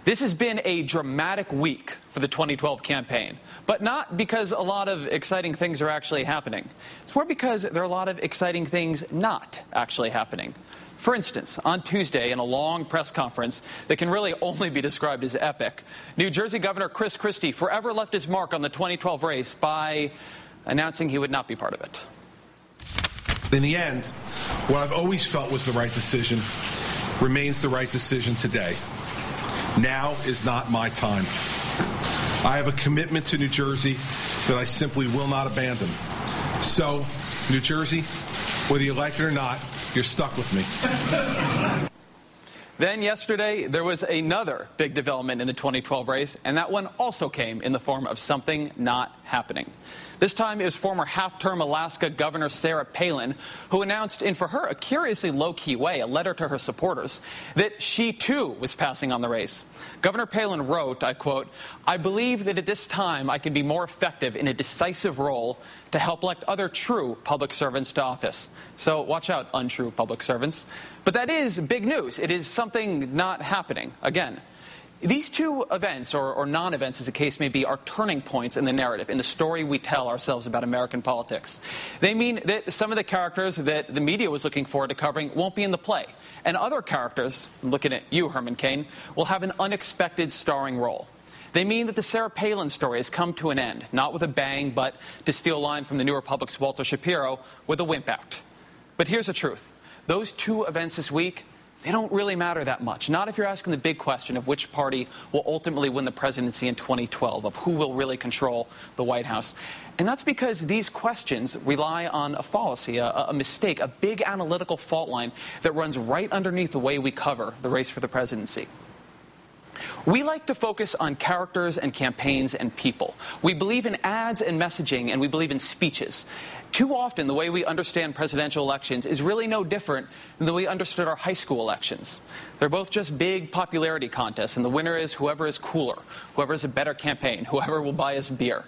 This has been a dramatic week for the 2012 campaign, but not because a lot of exciting things are actually happening. It's more because there are a lot of exciting things not actually happening. For instance, on Tuesday, in a long press conference that can really only be described as epic, New Jersey Governor Chris Christie forever left his mark on the 2012 race by announcing he would not be part of it. In the end, what I've always felt was the right decision remains the right decision today. Now is not my time. I have a commitment to New Jersey that I simply will not abandon. So, New Jersey, whether you like it or not, you're stuck with me. Then yesterday, there was another big development in the 2012 race, and that one also came in the form of something not happening. This time, it was former half-term Alaska Governor Sarah Palin who announced, in for her a curiously low-key way, a letter to her supporters, that she too was passing on the race. Governor Palin wrote, I quote, "I believe that at this time I can be more effective in a decisive role to help elect other true public servants to office." So watch out, untrue public servants. But that is big news. It is something not happening again. These two events, or non-events as the case may be, are turning points in the narrative, in the story we tell ourselves about American politics. They mean that some of the characters that the media was looking forward to covering won't be in the play. And other characters, I'm looking at you, Herman Cain, will have an unexpected starring role. They mean that the Sarah Palin story has come to an end, not with a bang, but, to steal a line from the New Republic's Walter Shapiro, with a wimp act. But here's the truth. Those two events this week, they don't really matter that much. Not if you're asking the big question of which party will ultimately win the presidency in 2012, of who will really control the White House. And that's because these questions rely on a fallacy, a mistake, a big analytical fault line that runs right underneath the way we cover the race for the presidency. We like to focus on characters and campaigns and people. We believe in ads and messaging, and we believe in speeches. Too often, the way we understand presidential elections is really no different than the way we understood our high school elections. They're both just big popularity contests, and the winner is whoever is cooler, whoever has a better campaign, whoever will buy us beer.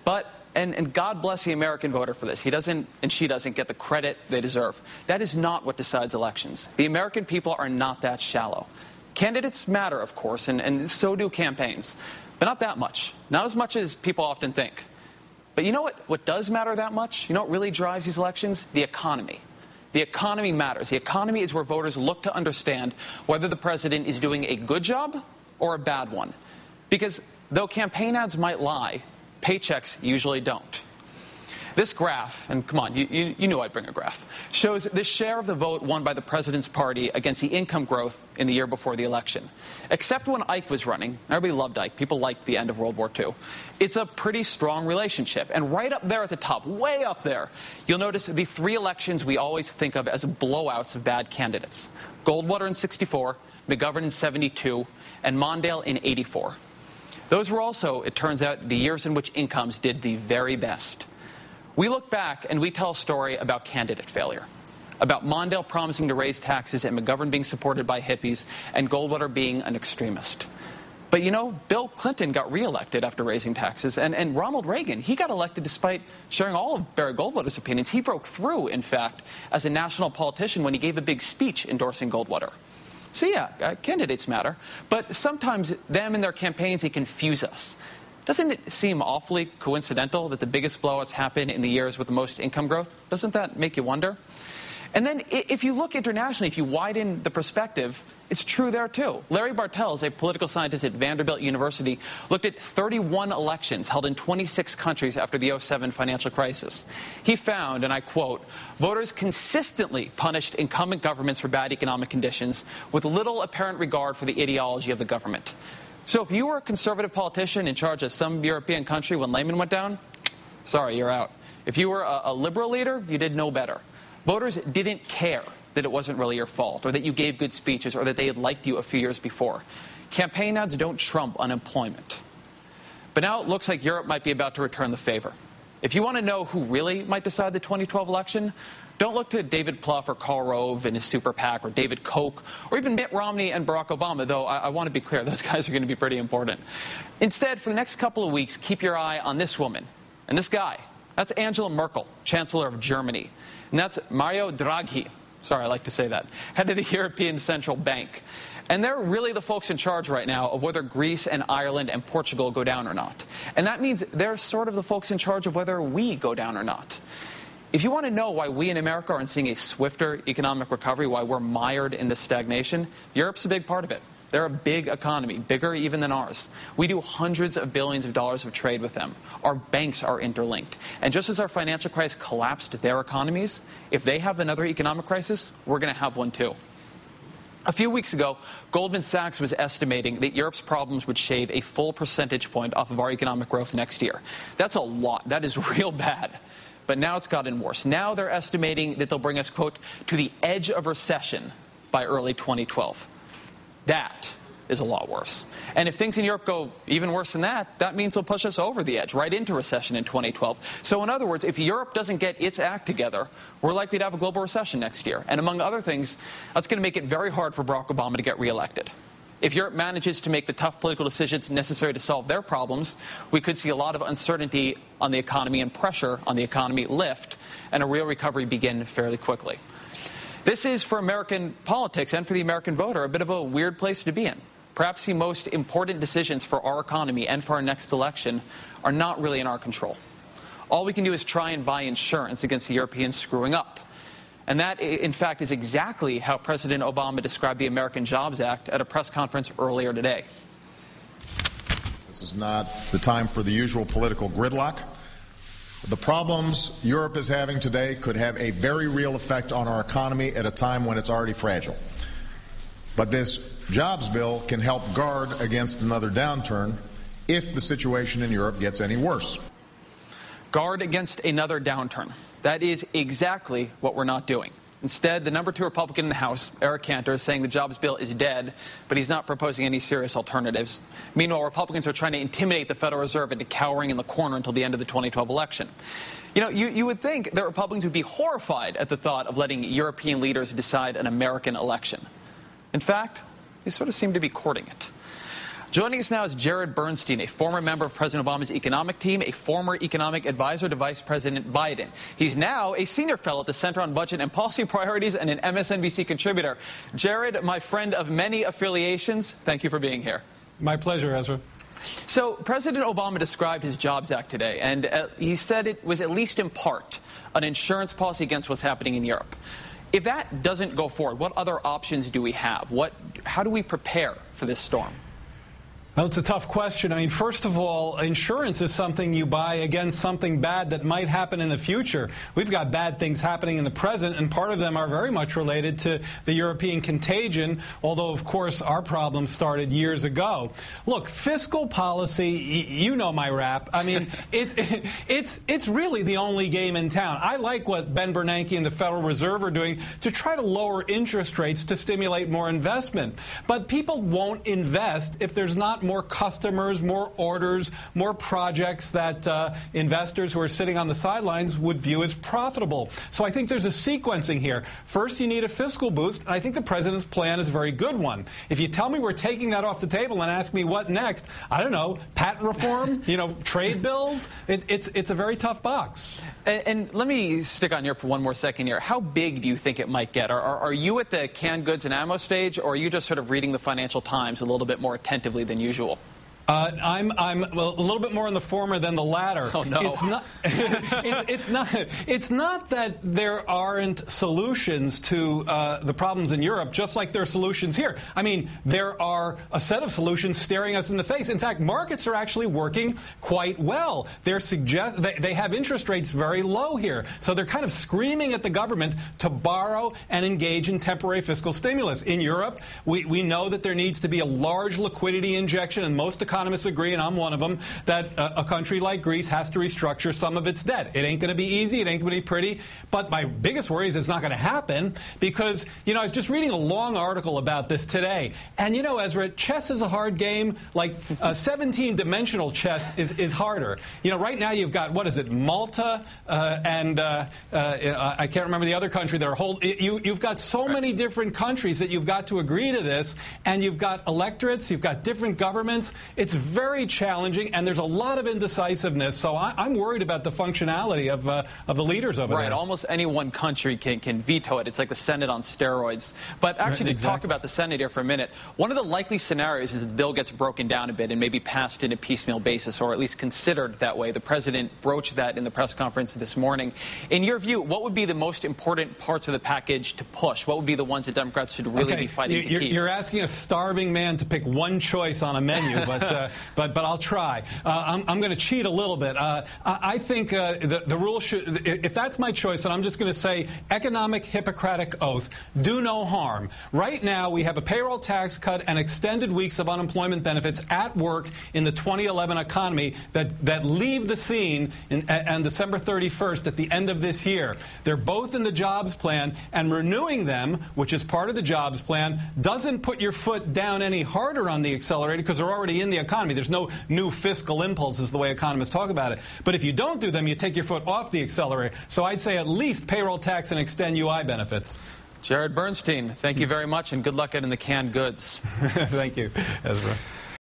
But, and God bless the American voter for this, he doesn't and she doesn't get the credit they deserve. That is not what decides elections. The American people are not that shallow. Candidates matter, of course, and so do campaigns, but not that much. Not as much as people often think. But you know what does matter that much? You know what really drives these elections? The economy. The economy matters. The economy is where voters look to understand whether the president is doing a good job or a bad one. Because though campaign ads might lie, paychecks usually don't. This graph, and come on, you knew I'd bring a graph, shows the share of the vote won by the president's party against the income growth in the year before the election. Except when Ike was running, everybody loved Ike, people liked the end of World War II. It's a pretty strong relationship. And right up there at the top, way up there, you'll notice the three elections we always think of as blowouts of bad candidates. Goldwater in '64, McGovern in '72, and Mondale in '84. Those were also, it turns out, the years in which incomes did the very best. We look back and we tell a story about candidate failure, about Mondale promising to raise taxes and McGovern being supported by hippies and Goldwater being an extremist. But you know, Bill Clinton got reelected after raising taxes, and Ronald Reagan, he got elected despite sharing all of Barry Goldwater's opinions. He broke through, in fact, as a national politician when he gave a big speech endorsing Goldwater. So yeah, candidates matter, but sometimes them and their campaigns, they confuse us. Doesn't it seem awfully coincidental that the biggest blowouts happen in the years with the most income growth? Doesn't that make you wonder? And then if you look internationally, if you widen the perspective, it's true there too. Larry Bartels, a political scientist at Vanderbilt University, looked at 31 elections held in 26 countries after the '07 financial crisis. He found, and I quote, "Voters consistently punished incumbent governments for bad economic conditions with little apparent regard for the ideology of the government." So if you were a conservative politician in charge of some European country when Lehman went down, sorry, you're out. If you were a liberal leader, you did no better. Voters didn't care that it wasn't really your fault, or that you gave good speeches, or that they had liked you a few years before. Campaign ads don't trump unemployment. But now it looks like Europe might be about to return the favor. If you want to know who really might decide the 2012 election, don't look to David Plouffe or Karl Rove and his super PAC, or David Koch, or even Mitt Romney and Barack Obama, though I want to be clear, those guys are going to be pretty important. Instead, for the next couple of weeks, keep your eye on this woman and this guy. That's Angela Merkel, Chancellor of Germany. And that's Mario Draghi, sorry, I like to say that, head of the European Central Bank. And they're really the folks in charge right now of whether Greece and Ireland and Portugal go down or not. And that means they're sort of the folks in charge of whether we go down or not. If you want to know why we in America aren't seeing a swifter economic recovery, why we're mired in this stagnation, Europe's a big part of it. They're a big economy, bigger even than ours. We do hundreds of billions of dollars of trade with them. Our banks are interlinked. And just as our financial crisis collapsed their economies, if they have another economic crisis, we're going to have one too. A few weeks ago, Goldman Sachs was estimating that Europe's problems would shave a full percentage point off of our economic growth next year. That's a lot. That is real bad. But now it's gotten worse. Now they're estimating that they'll bring us, quote, to the edge of recession by early 2012. That is a lot worse. And if things in Europe go even worse than that, that means they'll push us over the edge, right into recession in 2012. So in other words, if Europe doesn't get its act together, we're likely to have a global recession next year. And among other things, that's going to make it very hard for Barack Obama to get reelected. If Europe manages to make the tough political decisions necessary to solve their problems, we could see a lot of uncertainty on the economy and pressure on the economy lift, and a real recovery begin fairly quickly. This is, for American politics and for the American voter, a bit of a weird place to be in. Perhaps the most important decisions for our economy and for our next election are not really in our control. All we can do is try and buy insurance against the Europeans screwing up. And that, in fact, is exactly how President Obama described the American Jobs Act at a press conference earlier today. This is not the time for the usual political gridlock. The problems Europe is having today could have a very real effect on our economy at a time when it's already fragile. But this jobs bill can help guard against another downturn if the situation in Europe gets any worse. Guard against another downturn. That is exactly what we're not doing. Instead, the number 2 Republican in the House, Eric Cantor, is saying the jobs bill is dead, but he's not proposing any serious alternatives. Meanwhile, Republicans are trying to intimidate the Federal Reserve into cowering in the corner until the end of the 2012 election. You know, you would think that Republicans would be horrified at the thought of letting European leaders decide an American election. In fact, they sort of seem to be courting it. Joining us now is Jared Bernstein, a former member of President Obama's economic team, a former economic advisor to Vice President Biden. He's now a senior fellow at the Center on Budget and Policy Priorities and an MSNBC contributor. Jared, my friend of many affiliations, thank you for being here. My pleasure, Ezra. So President Obama described his Jobs Act today, and he said it was at least in part an insurance policy against what's happening in Europe. If that doesn't go forward, what other options do we have? How do we prepare for this storm? Well, it's a tough question. I mean, first of all, insurance is something you buy against something bad that might happen in the future. We've got bad things happening in the present, and part of them are very much related to the European contagion, although, of course, our problem started years ago. Look, fiscal policy, you know my rap. I mean, it's really the only game in town. I like what Ben Bernanke and the Federal Reserve are doing to try to lower interest rates to stimulate more investment. But people won't invest if there's not more customers, more orders, more projects that investors who are sitting on the sidelines would view as profitable. So I think there's a sequencing here. First, you need a fiscal boost, and I think the president's plan is a very good one. If you tell me we're taking that off the table and ask me what next, I don't know, patent reform, trade bills, it's a very tough box. And let me stick on Europe for one more second here. How big do you think it might get? Are you at the canned goods and ammo stage, or are you just sort of reading the Financial Times a little bit more attentively than usual? I'm a little bit more in the former than the latter. Oh, no. It's not that there aren't solutions to the problems in Europe, just like there are solutions here. I mean, there are a set of solutions staring us in the face. In fact, markets are actually working quite well. They have interest rates very low here. So they're kind of screaming at the government to borrow and engage in temporary fiscal stimulus. In Europe, we know that there needs to be a large liquidity injection, and most economists agree, and I'm one of them, that a country like Greece has to restructure some of its debt. It ain't going to be easy. It ain't going to be pretty. But my biggest worry is it's not going to happen because, I was just reading a long article about this today. And, Ezra, chess is a hard game. Like 17-dimensional chess is harder. Right now you've got, Malta and I can't remember the other country that are you've got so many different countries that you've got to agree to this, and you've got electorates, you've got different governments. It's very challenging, and there's a lot of indecisiveness. So I'm worried about the functionality of the leaders over there. Right. Almost any one country can veto it. It's like the Senate on steroids. But actually, to talk about the Senate here for a minute, one of the likely scenarios is that the bill gets broken down a bit and maybe passed in a piecemeal basis, or at least considered that way. The president broached that in the press conference this morning. In your view, what would be the most important parts of the package to push? What would be the ones that Democrats should really be fighting to keep? You're asking a starving man to pick one choice on a menu, but I'll try. I'm going to cheat a little bit. I think the rule should, if that's my choice, then I'm just going to say economic Hippocratic oath, do no harm. Right now, we have a payroll tax cut and extended weeks of unemployment benefits at work in the 2011 economy that leave the scene on December 31st at the end of this year. They're both in the jobs plan, and renewing them, which is part of the jobs plan, doesn't put your foot down any harder on the accelerator because they're already in the economy. There's no new fiscal impulse, is the way economists talk about it. But if you don't do them, you take your foot off the accelerator. So I'd say at least payroll tax and extend UI benefits. Jared Bernstein, thank you very much, and good luck getting the canned goods. Thank you, Ezra.